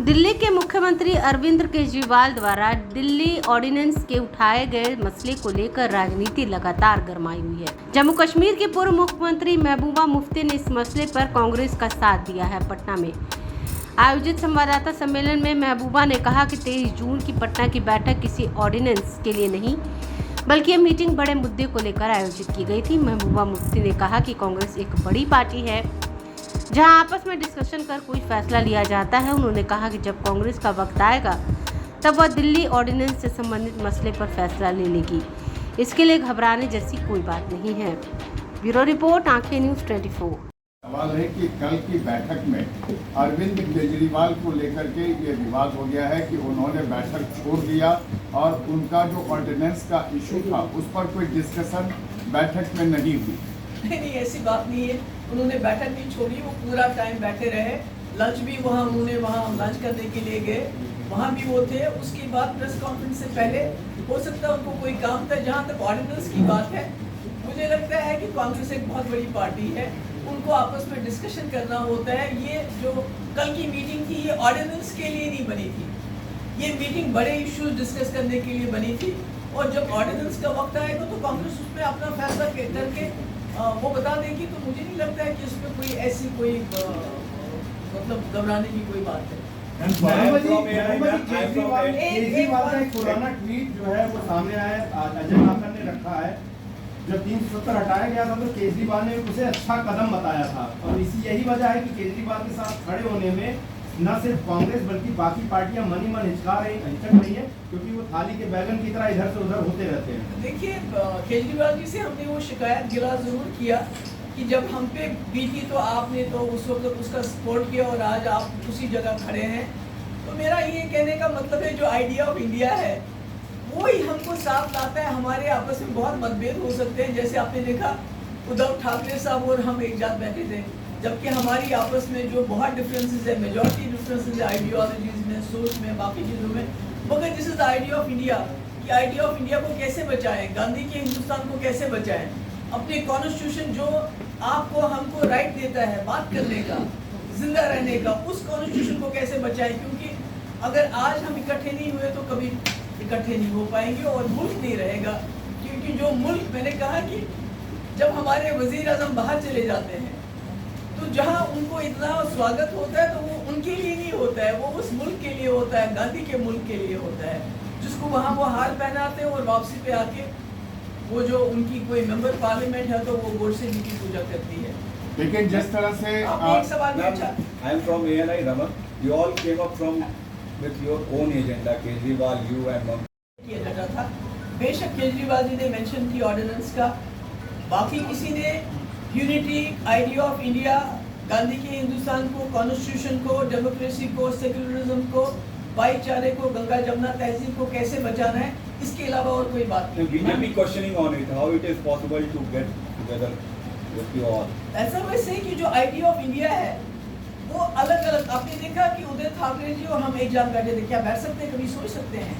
दिल्ली के मुख्यमंत्री अरविंद केजरीवाल द्वारा दिल्ली ऑर्डिनेंस के उठाए गए मसले को लेकर राजनीति लगातार गरमाई हुई है। जम्मू कश्मीर के पूर्व मुख्यमंत्री महबूबा मुफ्ती ने इस मसले पर कांग्रेस का साथ दिया है। पटना में आयोजित संवाददाता सम्मेलन में महबूबा ने कहा कि 23 जून की पटना की बैठक किसी ऑर्डिनेंस के लिए नहीं बल्कि यह मीटिंग बड़े मुद्दे को लेकर आयोजित की गई थी। महबूबा मुफ्ती ने कहा कि कांग्रेस एक बड़ी पार्टी है जहां आपस में डिस्कशन कर कोई फैसला लिया जाता है। उन्होंने कहा कि जब कांग्रेस का वक्त आएगा तब वह दिल्ली ऑर्डिनेंस से संबंधित मसले पर फैसला ले लेगी। इसके लिए घबराने जैसी कोई बात नहीं है। ब्यूरो रिपोर्ट, आंखें न्यूज़ 24। सवाल है कि कल की बैठक में अरविंद केजरीवाल को लेकर के ये विवाद हो गया है कि उन्होंने बैठक छोड़ दिया और उनका जो ऑर्डिनेंस का इशू था उस पर कोई डिस्कशन बैठक में नहीं हुई। नहीं, ऐसी बात नहीं है। उन्होंने बैठक नहीं छोड़ी, वो पूरा टाइम बैठे रहे। लंच भी उन्होंने वहाँ लंच करने के लिए गए, वहाँ भी वो थे। उसके बाद प्रेस कॉन्फ्रेंस से पहले हो सकता है उनको कोई काम था। जहाँ तक ऑर्डिनेंस की बात है, मुझे लगता है कि कांग्रेस एक बहुत बड़ी पार्टी है, उनको आपस में डिस्कशन करना होता है। ये जो कल की मीटिंग थी ये ऑर्डिनेंस के लिए नहीं बनी थी, ये मीटिंग बड़े इश्यूज डिस्कस करने के लिए बनी थी। और जब ऑर्डिनेंस का वक्त आएगा तो कांग्रेस उसमें अपना फैसला करके वो बता देगी। तो मुझे नहीं लगता है कि इसमें कोई ऐसी कोई मतलब घबराने की कोई बात है। केजरीवाल का एक पुराना ट्वीट जो है वो सामने आया, अजय माकन ने रखा है। जब 370 हटाया गया था तो केजरीवाल ने उसे अच्छा कदम बताया था और इसी यही वजह है कि केजरीवाल के साथ खड़े होने में न सिर्फ कांग्रेस बल्कि बाकी पार्टियां मन ही मन हिचक रही है, क्योंकि वो थाली के बैगन की तरह इधर से उधर होते रहते हैं। देखिए, केजरीवाल जी से हमने वो शिकायत गिला जरूर किया कि जब हम पे बीती तो आपने तो उस वक्त उसका सपोर्ट किया और आज आप उसी जगह खड़े हैं। तो मेरा ये कहने का मतलब है जो आइडिया ऑफ इंडिया है वो ही हमको साथ लाता है। हमारे आपस में बहुत मतभेद हो सकते हैं, जैसे आपने देखा उद्धव ठाकरे साहब और हम एक साथ बैठे थे, जबकि हमारी आपस में जो बहुत डिफरेंसेस है, मेजॉरिटी डिफरेंसेस है आइडियोलॉजीज में, सोच में, बाकी चीज़ों में। मगर this is the idea of India कि आइडिया ऑफ इंडिया को कैसे बचाएं, गांधी के हिंदुस्तान को कैसे बचाएं, अपने कॉन्स्टिट्यूशन जो आपको हमको राइट देता है बात करने का, जिंदा रहने का, उस कॉन्स्टिट्यूशन को कैसे बचाएं। क्योंकि अगर आज हम इकट्ठे नहीं हुए तो कभी इकट्ठे नहीं हो पाएंगे और मुल्क नहीं रहेगा। क्योंकि जो मुल्क, मैंने कहा कि जब हमारे वजीर आजम बाहर चले जाते हैं तो जहाँ उनको इतना स्वागत होता है तो वो उनके लिए नहीं होता है, वो उस मुल्क के लिए होता है, गांधी के मुल्क के लिए होता है, जिसको वहाँ वो हार पहनाते हैं और वापसी पे आके वो जो उनकी कोई मेंबर पार्लियामेंट है तो वो गोडसे जी की पूजा करती है। लेकिन जिस तरह से एक सवाल पूछा, I am from ANI Raman. You all came up from with your own agenda, Kejriwal, you and Mamta. किया जाता था। बेशक केजरीवाल जी ने मेंशन की ऑर्डिनेंस का, बाकी किसी ने unity, idea of India, Gandhi के हिंदुस्तान को, कॉन्स्टिट्यूशन को, डेमोक्रेसी को, सेक्युलरिज्म को, भाईचारे को, गंगा जमुना तहजीब को कैसे बचाना है, इसके अलावा और कोई बात नहीं। BJP questioning on it, how it is possible to get together with you all. ऐसा वैसे कि जो आइडिया ऑफ इंडिया है वो अलग अलग, आपने देखा कि उदय ठाकरे जी और हम एक जान बैठे थे, क्या बैठ सकते हैं, कभी सोच सकते हैं।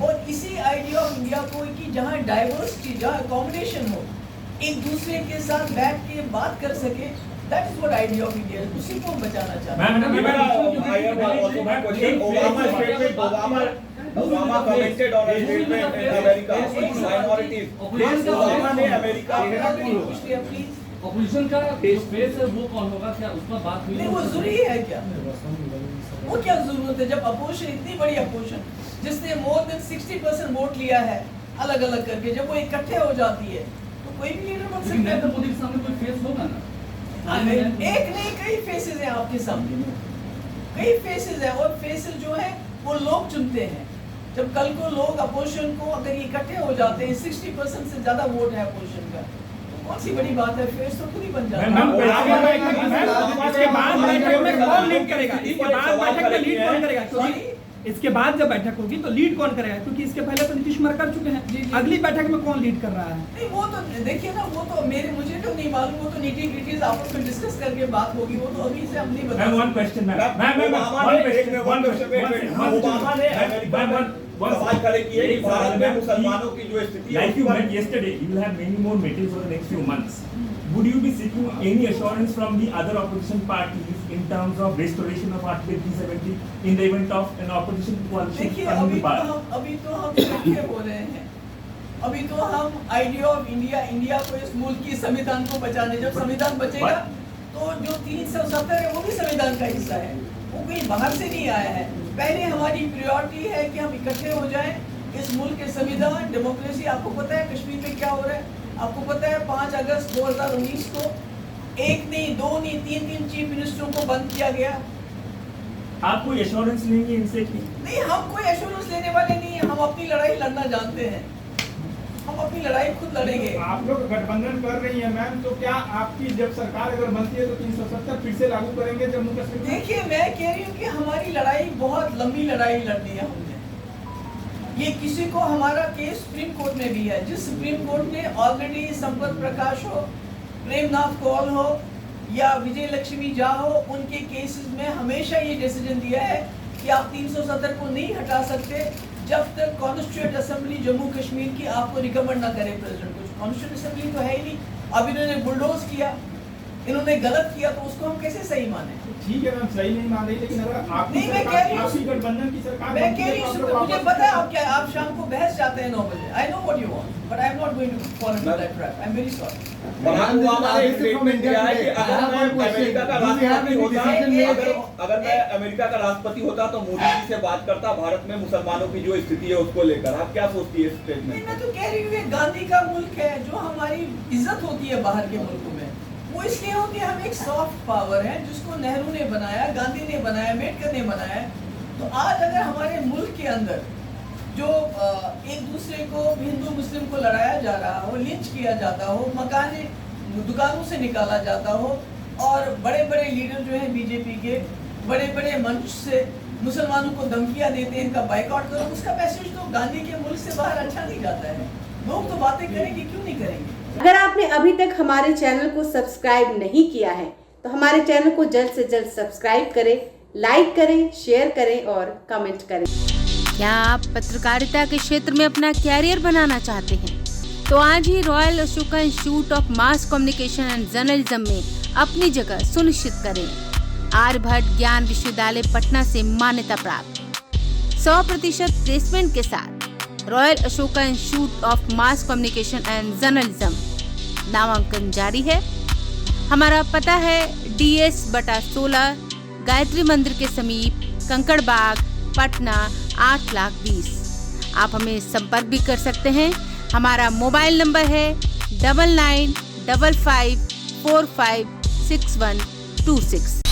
और इसी आइडिया ऑफ इंडिया को कि जहाँ डाइवर्सिटी, जहाँ अकोमोडेशन हो, एक दूसरे के साथ बैठ के बात कर सके, that is what idea of India, उसी को हम बचाना चाहते हैं। Obama commented on a statement in America, minorities. Obama ने अमेरिका ऑपोजिशन का स्पेस है वो कौन होगा, क्या उसका बात हुई? नहीं, वो जरूरी है क्या? वो क्या जरूरत है जब अपोजिशन, इतनी बड़ी अपोजिशन जिसने मोर देन 60% वोट लिया है अलग अलग करके, जब वो इकट्ठे हो जाती है तो कोई भी लीडर बन सकता है। नरेंद्र मोदी के सामने कोई फेस होगा ना? एक नहीं, कई फेसेस हैं आपके सामने, कई फेसेस हैं और फेसेस जो है वो लोग चुनते हैं। जब कल को लोग अपोजिशन को अगर इकट्ठे हो जाते हैं, 60% से ज्यादा वोट है अपोजिशन का, तो कौन सी बड़ी बात है, फेस तो खुद ही बन जाता है। इसके बाद बैठक में कौन लीड करेगा? इसके बाद बैठक में लीड कौन करेगा? इसके बाद जब बैठक होगी तो लीड कौन करेगा? क्योंकि इसके पहले तो नीतीश कुमार कर चुके हैं, अगली बैठक में कौन लीड कर रहा है? नहीं, वो तो देखिए ना, वो तो मुझे तो नहीं मालूम, वो तो नीटी ग्रिटीज आपस में डिस्कस करके बात होगी, वो तो अभी से हम नहीं बता सकते। ओबामा ने सवाल खड़े किए कि भारत में मुसलमानों की जो स्थिति है, like you met yesterday, you will have many more meetings for the next few months. would you be seeking any assurance from the other opposition parties in terms of restoration of Article 370 in the event of an opposition coalition देखिए coming to power? अभी तो हम संख्य हो रहे हैं, अभी तो हम आइडिया ऑफ इंडिया को, इस मुल्क की संविधान को बचाने, जब संविधान बचेगा तो जो 370 है वो भी संविधान का हिस्सा है, वो कहीं बाहर से नहीं आया है। पहले हमारी प्रायोरिटी है कि हम इकट्ठे हो जाएं, इस मुल्क के संविधान, डेमोक्रेसी। आपको पता है कश्मीर में क्या हो रहा है, आपको पता है 5 अगस्त 2019 को 1 नहीं 2 नहीं 3 चीफ मिनिस्टरों को बंद किया गया। आप कोई एश्योरेंस लेंगे इनसे कि नहीं, हम कोई एश्योरेंस लेने वाले नहीं हैं, हम अपनी लड़ाई लड़ना जानते हैं, हम अपनी लड़ाई खुद लड़ेंगे। आप लोग गठबंधन कर रही हैं मैम, तो क्या आपकी जब सरकार अगर बनती है तो 370 फिर से लागू करेंगे जम्मू कश्मीर में? देखिए, मैं कह रही हूँ कि हमारी लड़ाई बहुत लंबी लड़ाई लड़नी है हमने। ये किसी को, हमारा केस सुप्रीम कोर्ट में भी है, जिस सुप्रीम कोर्ट ने ऑलरेडी संपत प्रकाश हो, प्रेमनाथ कौल हो या विजय लक्ष्मी झा हो, उनके केसेस में हमेशा ये डिसीजन दिया है कि आप 370 को नहीं हटा सकते जब तक कॉन्स्टिट्यूएंट असेंबली जम्मू कश्मीर की आपको रिकमेंड ना करे प्रेसिडेंट को। कॉन्स्टिट्यूएंट असेंबली तो है ही नहीं, अब इन्होंने बुलडोज किया, इन्होंने गलत किया, तो उसको हम कैसे सही माने? ठीक है मैम, सही नहीं मान रही, लेकिन अगर आपकी नहीं, मैं कह रही हूँ, आपकी गठबंधन की सरकार मैं बनती कह है रही तो आप हूँ, लोग मुझे वापस पता है आप क्या, आप शाम को बहस चाहते हैं 9 बजे। I know what you want, but I am not going to follow into that trap. I am very sorry. प्रधान ओबामा ने एक स्टेटमेंट दिया है कि अगर मैं अमेरिका का राष्ट्रपति होता, अगर मैं अमेरिका का राष्ट्रपति होता तो मोदी जी से बात करता भारत में मुसलमानों की जो स्थिति है उसको लेकर। आप क्या सोचती है इस नहीं, स्टेटमेंट? मैं तो कह रही हूँ ये गांधी का मुल्क है, जो हमारी इज्जत होती है बाहर के मुल्कों में, वो इसलिए होती है, हम एक सॉफ्ट पावर है जिसको नेहरू ने बनाया, गांधी ने बनाया, अम्बेडकर ने बनाया। तो आज अगर हमारे मुल्क के अंदर जो एक दूसरे को, हिंदू मुस्लिम को लड़ाया जा रहा हो, लिंच किया जाता हो, मकाने दुकानों से निकाला जाता हो, और बड़े बड़े लीडर जो हैं बीजेपी के, बड़े बड़े मंच से मुसलमानों को धमकियां देते हैं, इनका बाइकआउट करो, उसका मैसेज तो गांधी के मुल्क से बाहर अच्छा नहीं जाता है। लोग तो बातें करेंगे, क्यों नहीं करेंगे? अगर आपने अभी तक हमारे चैनल को सब्सक्राइब नहीं किया है तो हमारे चैनल को जल्द से जल्द सब्सक्राइब करें, लाइक करें, शेयर करें और कमेंट करें। क्या आप पत्रकारिता के क्षेत्र में अपना कैरियर बनाना चाहते हैं? तो आज ही royal Ashoka institute of mass communication and journalism में अपनी जगह सुनिश्चित करें। आर्यभट्ट ज्ञान विश्वविद्यालय पटना से मान्यता प्राप्त 100% प्लेसमेंट के साथ royal Ashoka institute of mass communication and journalism नामांकन जारी है। हमारा पता है DS/16 गायत्री मंदिर के समीप, कंकड़ बाग, पटना 8,20,000। आप हमें संपर्क भी कर सकते हैं। हमारा मोबाइल नंबर है 9955456126।